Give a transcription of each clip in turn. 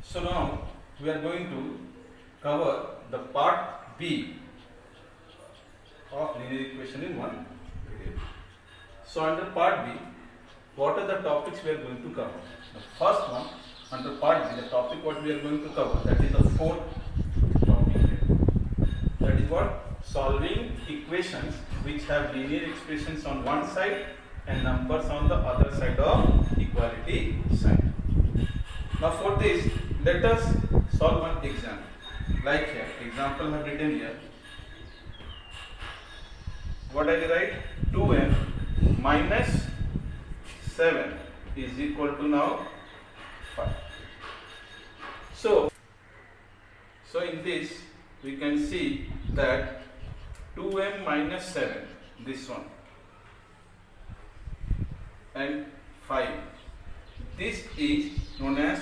So now we are going to cover the part B of linear equation in one video. So under part B, what are the topics we are going to cover? The first one, under part B, the topic what we are going to cover, that is the fourth topic here. That is what? Solving equations which have linear expressions on one side and numbers on the other side of equality sign. Now for this, let us solve one example. Like here, example I have written here. What I write? 2m minus 7 is equal to now 5. So in this we can see that 2m minus 7, this one, and 5, this is known as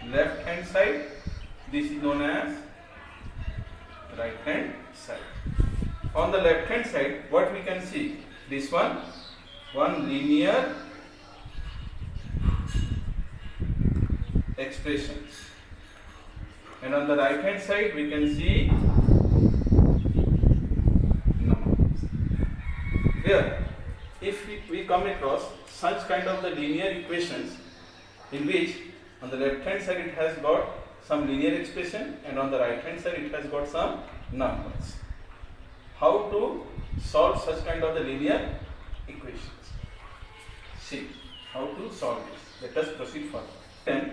left hand side, this is known as right hand side. On the left hand side, what we can see? This one linear expressions, and on the right hand side we can see numbers. Here, if we come across such kind of the linear equations in which on the left hand side it has got some linear expression and on the right hand side it has got some numbers, how to solve such kind of the linear equations? See how to solve this. Let us proceed further. Then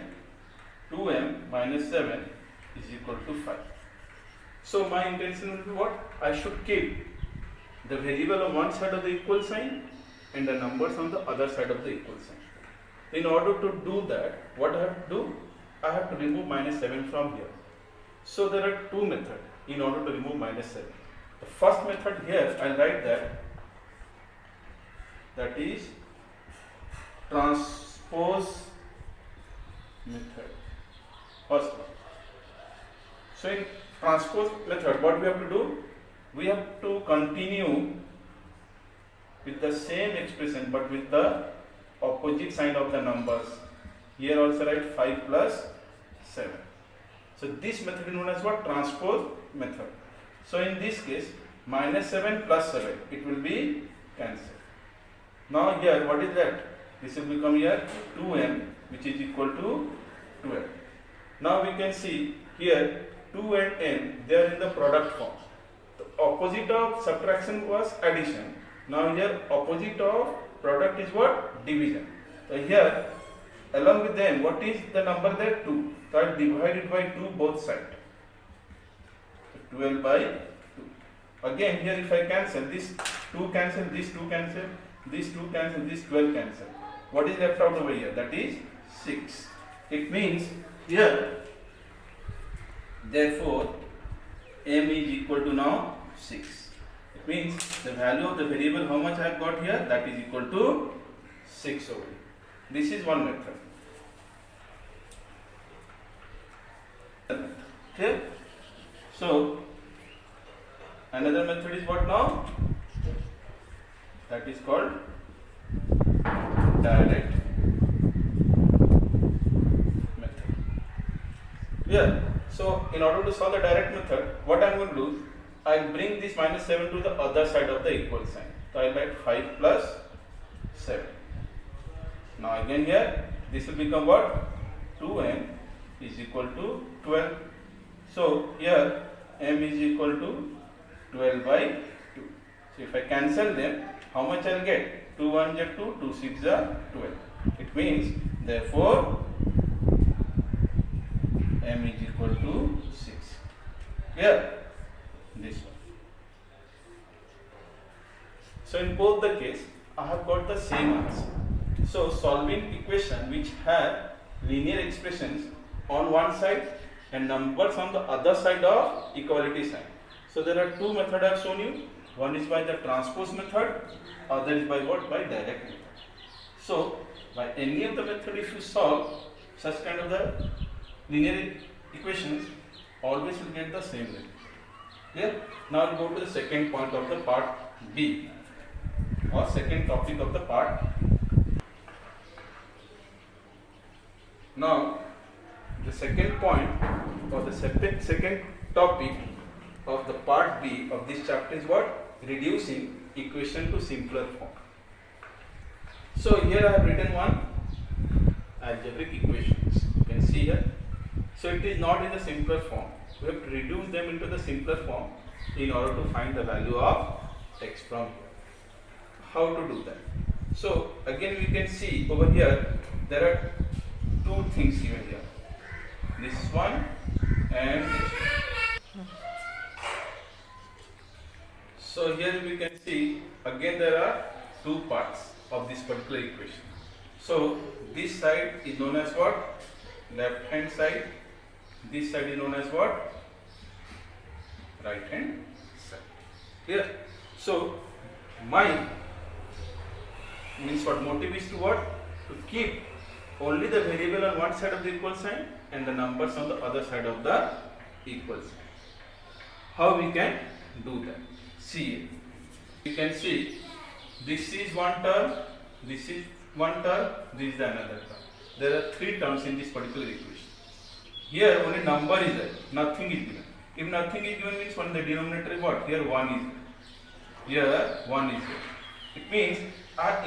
2m minus 7 is equal to 5. So my intention will be what? I should keep the variable on one side of the equal sign and the numbers on the other side of the equal sign. In order to do that, what I have to do? I have to remove minus 7 from here. So there are two methods in order to remove minus 7. The first method here, I will write that is transpose method. First one. So in transpose method, what we have to do? We have to continue with the same expression but with the opposite sign of the numbers. Here also write 5 plus 7. So this method is known as what? Transpose method. So in this case, minus 7 plus 7, it will be cancelled. Now here, what is that? This will become here 2m, which is equal to 12. Now we can see here 2 and n, they are in the product form. The opposite of subtraction was addition. Now here opposite of product is what? Division. So here along with them, what is the number there? 2. So I divide it by 2 both sides. 12 by 2. Again here if I cancel, this 2 cancel, this 2 cancel, this 2 cancel, this 12 cancel. What is left out over here? That is 6. It means here, therefore m is equal to now 6. It means the value of the variable how much I have got here? That is equal to 6 over here. This is one method. Okay. So another method is what now? That is called direct method. Yeah. So in order to solve the direct method, what I am going to do? I will bring this minus 7 to the other side of the equal sign. So I will write 5 plus 7. Now again here, this will become what? 2m is equal to 12. So here m is equal to 12 by 2. So if I cancel them, how much I will get? 2 1 is 2, 2 6 is 12. It means therefore m is equal to 6. Here, this one. So in both the case, I have got the same answer. So solving equation which have linear expressions on one side and numbers on the other side of equality sign. So there are two methods I have shown you. One is by the transpose method, other is by what? By direct method. So by any of the method, if you solve such kind of the linear equations, always will get the same result. Yeah. Now we'll go to the second point of the part B, or second topic of the part. Now the second point or the second topic of the part B of this chapter is what? Reducing equation to simpler form. So here I have written one algebraic equations. You can see here. So it is not in the simpler form. We have to reduce them into the simpler form in order to find the value of x from here. How to do that? So again we can see over here there are two things given here. This one and this one. So here we can see again there are two parts of this particular equation. So this side is known as what? Left hand side. This side is known as what? Right hand side. Here. So my means what? Motive is to what? To keep only the variable on one side of the equal sign and the numbers on the other side of the equal sign. How we can do that? See, you can see this is one term, this is one term, this is another term. There are three terms in this particular equation. Here only number is there, nothing is given. If nothing is given means one the denominator is what? Here 1 is there. Here 1 is there. It means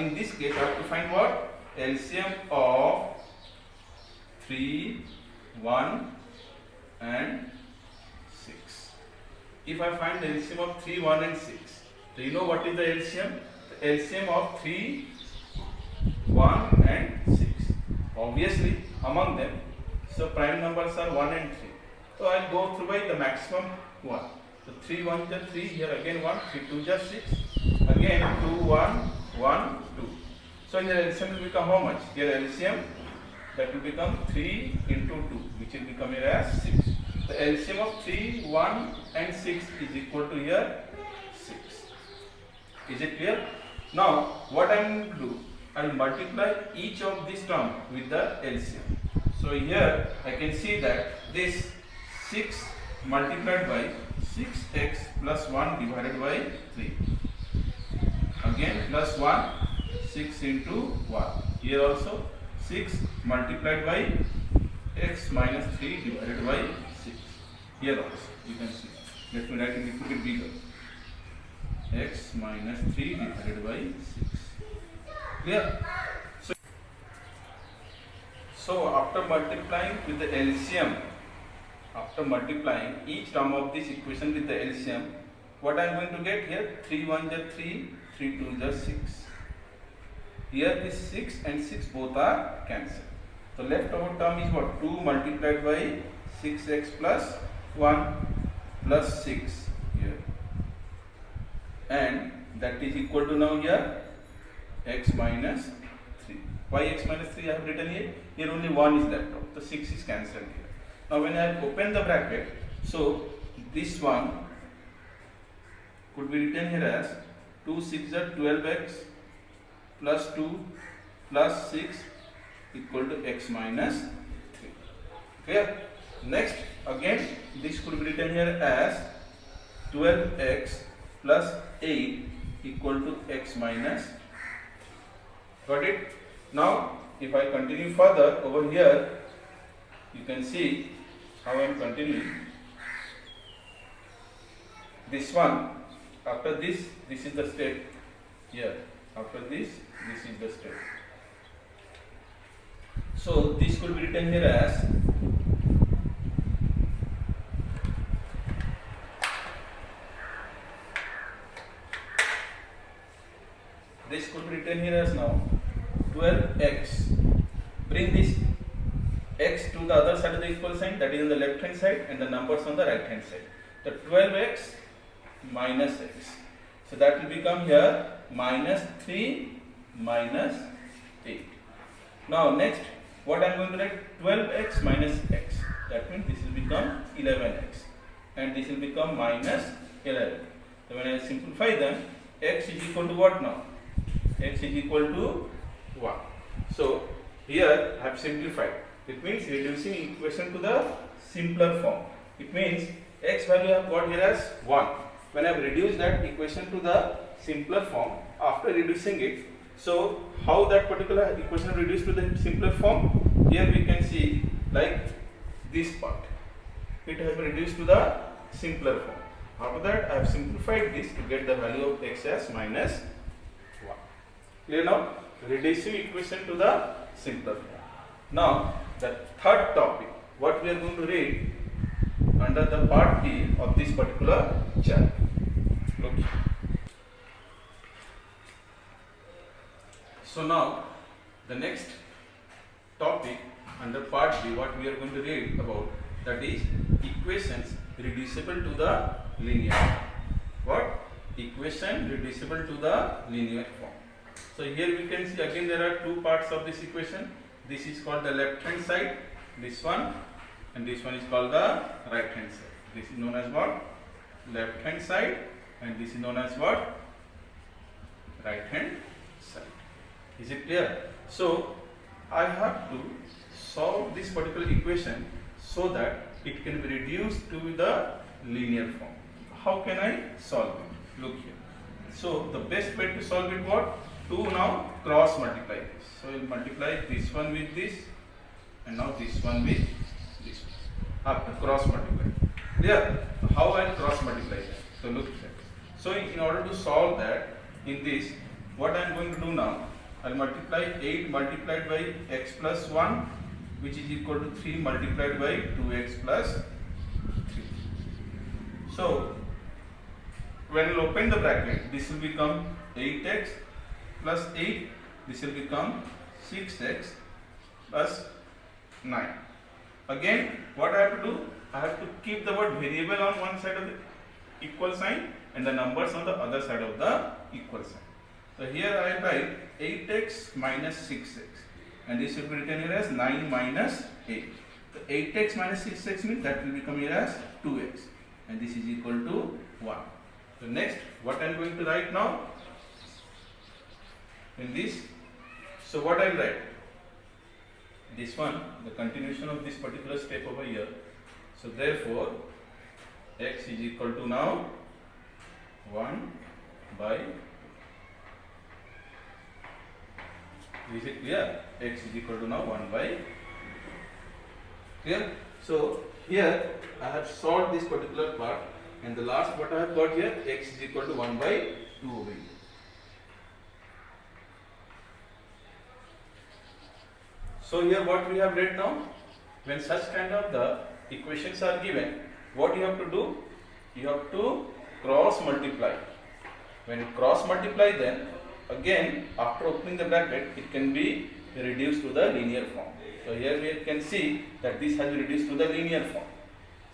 in this case I have to find what? LCM of 3, 1 and 6. If I find the LCM of 3, 1 and 6, do you know what is the LCM? The LCM of 3, 1 and 6. Obviously among them, so prime numbers are 1 and 3. So I will go through by the maximum 1. So 3 1 is 3, here again 1, 3 2 is 6, again 2 1, 1 2. So here LCM will become how much? Here LCM that will become 3 into 2, which will become here as 6. The LCM of 3, 1 and 6 is equal to here 6. Is it clear? Now what I am going to do? I will multiply each of this term with the LCM. So here I can see that this 6 multiplied by 6x plus 1 divided by 3. Again plus 1, 6 into 1. Here also 6 multiplied by x minus 3 divided by 6. Here also you can see. Let me write it a little bit bigger. X minus 3 divided by 6. Clear? So after multiplying with the LCM, after multiplying each term of this equation with the LCM, what I am going to get here? 3 1 is 3, 3 2 is 6. Here this 6 and 6 both are cancelled. So leftover term is what? 2 multiplied by 6x plus 1 plus 6 here. And that is equal to now here x minus 3. Why x minus 3 I have written here? Here only 1 is left out. The 6 is cancelled here. Now when I open the bracket, so this one could be written here as 2 6 are 12x plus 2 plus 6 equal to x minus 3. Clear? Next again this could be written here as 12x plus 8 equal to x minus 3. Got it? Now if I continue further over here, you can see how I am continuing. This one, after this is the step here. After this is the step. So this could be written here as now 12x. Bring this x to the other side of the equal sign, that is on the left hand side, and the numbers on the right hand side. The 12x minus x. So that will become here minus 3 minus 8. Now next, what I am going to write? 12x minus x. That means this will become 11x. And this will become minus 11. So when I simplify them, x is equal to what now? X is equal to 1. So here I have simplified. It means reducing equation to the simpler form. It means x value I have got here as 1. When I have reduced that equation to the simpler form, after reducing it, so how that particular equation reduced to the simpler form? Here we can see like this part. It has been reduced to the simpler form. After that, I have simplified this to get the value of x as minus 1. Clear now? Reducing equation to the simpler form. Now, the third topic, what we are going to read under the part B of this particular chapter. Look here. So now, the next topic under part B, what we are going to read about, that is equations reducible to the linear form. What? Equation reducible to the linear form. So here we can see again there are two parts of this equation. This is called the left hand side, this one, and this one is called the right hand side. This is known as what? Left hand side, and this is known as what? Right hand side. Is it clear? So I have to solve this particular equation so that it can be reduced to the linear form. How can I solve it? Look here. So the best way to solve it, what? To now cross multiply this. So we'll multiply this one with this, and now this one with this one. Cross multiply. Clear? How I'll cross multiply that? So look here. So in order to solve that, in this, what I am going to do now, I'll multiply 8 multiplied by x plus 1, which is equal to 3 multiplied by 2x plus 3. So when you open the bracket, this will become 8x plus 8, this will become 6x plus 9. Again, what I have to do? I have to keep the word variable on one side of the equal sign and the numbers on the other side of the equal sign. So here I write 8x minus 6x, and this will be written here as 9 minus 8. So 8x minus 6x means that will become here as 2x, and this is equal to 1. So next, what I am going to write now? In this, so what I will write? This one, the continuation of this particular step over here. So therefore, x is equal to now 1 by 2. Is it clear? X is equal to now 1 by 2. Clear? So here I have solved this particular part, and the last what I have got here, x is equal to 1 by 2 over here. So here what we have read now, when such kind of the equations are given, what you have to do? You have to cross multiply. When you cross multiply, then again after opening the bracket, it can be reduced to the linear form. So here we can see that this has been reduced to the linear form.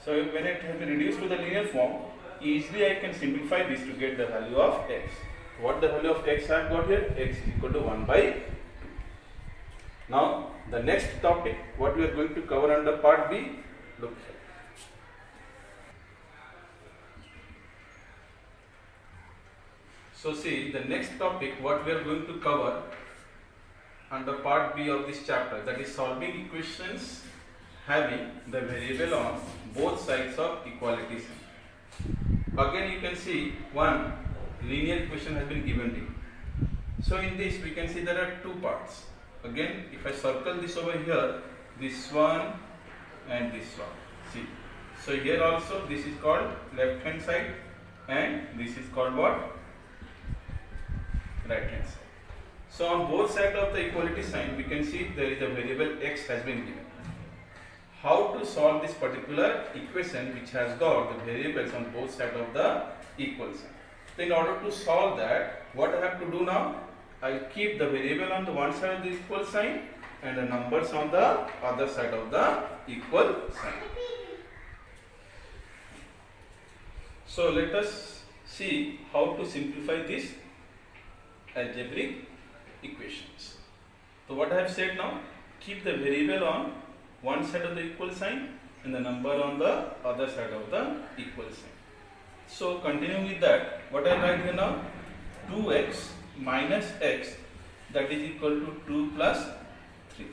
So when it has been reduced to the linear form, easily I can simplify this to get the value of x. What the value of x I have got here? X is equal to 1 by 2. Now the next topic, what we are going to cover under part B, look here. So see, the next topic what we are going to cover under part B of this chapter, that is solving equations having the variable on both sides of equality sign. Again you can see one linear equation has been given to you. So in this we can see there are two parts. Again, if I circle this over here, this one and this one. See. So here also this is called left hand side, and this is called what? Right hand side. So on both sides of the equality sign, we can see there is a variable x has been given. How to solve this particular equation which has got the variables on both sides of the equal sign? So in order to solve that, what I have to do now? I keep the variable on the one side of the equal sign and the numbers on the other side of the equal sign. So let us see how to simplify these algebraic equations. So what I have said now, keep the variable on one side of the equal sign and the number on the other side of the equal sign. So continuing with that, what I write here now? 2x minus x, that is equal to 2 plus 3.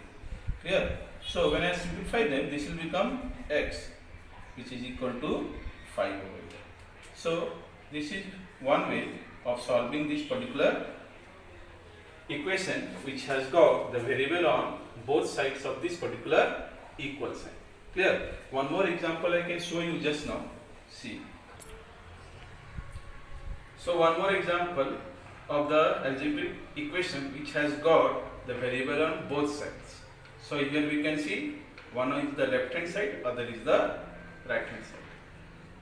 Clear? So when I simplify them, this will become x, which is equal to 5 over here. So this is one way of solving this particular equation which has got the variable on both sides of this particular equal sign. Clear? One more example I can show you just now. See. So one more example of the algebraic equation which has got the variable on both sides. So here we can see one is the left hand side, other is the right hand side.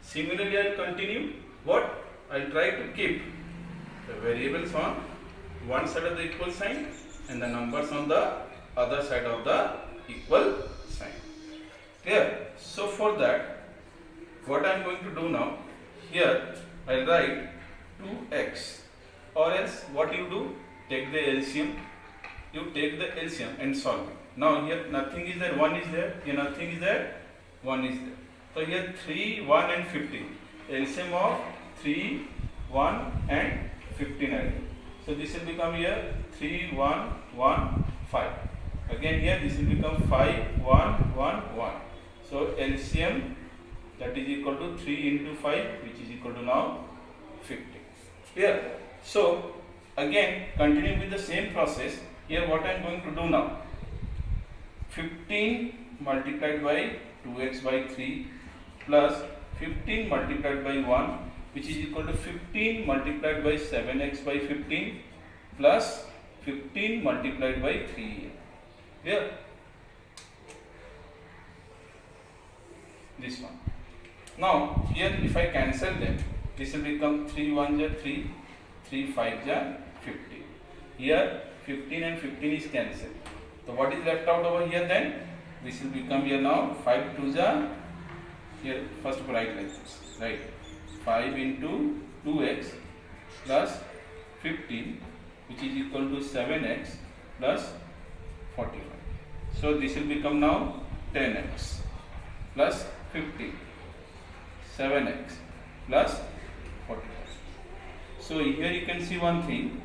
Similarly, I will continue. What? I will try to keep the variables on one side of the equal sign and the numbers on the other side of the equal sign. Clear? So for that, what I am going to do now, here I will write 2x, or else what you do, take the LCM, you take the LCM and solve it. Now here nothing is there, 1 is there, here nothing is there, 1 is there. So here 3, 1 and 15, LCM of 3, 1 and 15 I do. So this will become here 3, 1, 1, 5. Again here this will become 5, 1, 1, 1. So LCM, that is equal to 3 into 5, which is equal to now 50. Here, so again continuing with the same process, here what I am going to do now, 15 multiplied by 2x by 3 plus 15 multiplied by 1, which is equal to 15 multiplied by 7x by 15 plus 15 multiplied by 3. Here, this one. Now here if I cancel them, this will become 3 1 ja 3, 3 5 ja 15. Here 15 and 15 is cancelled. So what is left out over here then? This will become here now 5 2 ja, here first write like this, right? 5 into 2x plus 15, which is equal to 7x plus 45. So this will become now 10x plus 15, 7x plus 45. So here you can see one thing.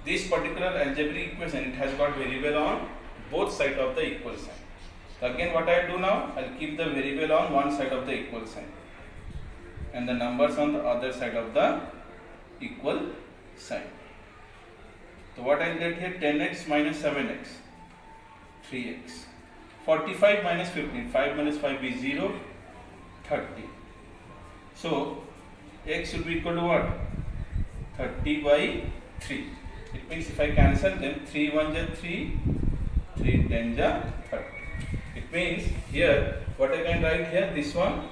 This particular algebraic equation, it has got variable on both sides of the equal sign. So again what I will do now, I will keep the variable on one side of the equal sign and the numbers on the other side of the equal sign. So what I will get here, 10x minus 7x, 3x. 45 minus 15, 5 minus 5 is 0, 30. So x should be equal to what? 30 by 3. It means if I cancel them, 3 1 ja 3, 3 10 ja 30. It means here, what I can write here, this one.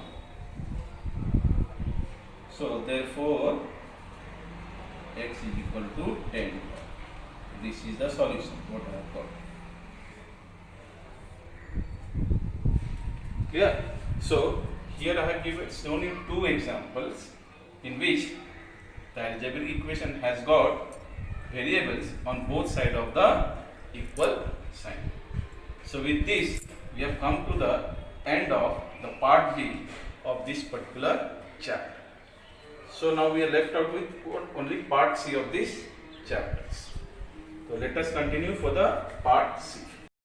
So therefore, x is equal to 10. This is the solution, what I have got. Clear? So here I have shown you two examples in which the algebraic equation has got variables on both sides of the equal sign. So with this, we have come to the end of the part B of this particular chapter. So now we are left out with only part C of this chapters. So let us continue for the part C.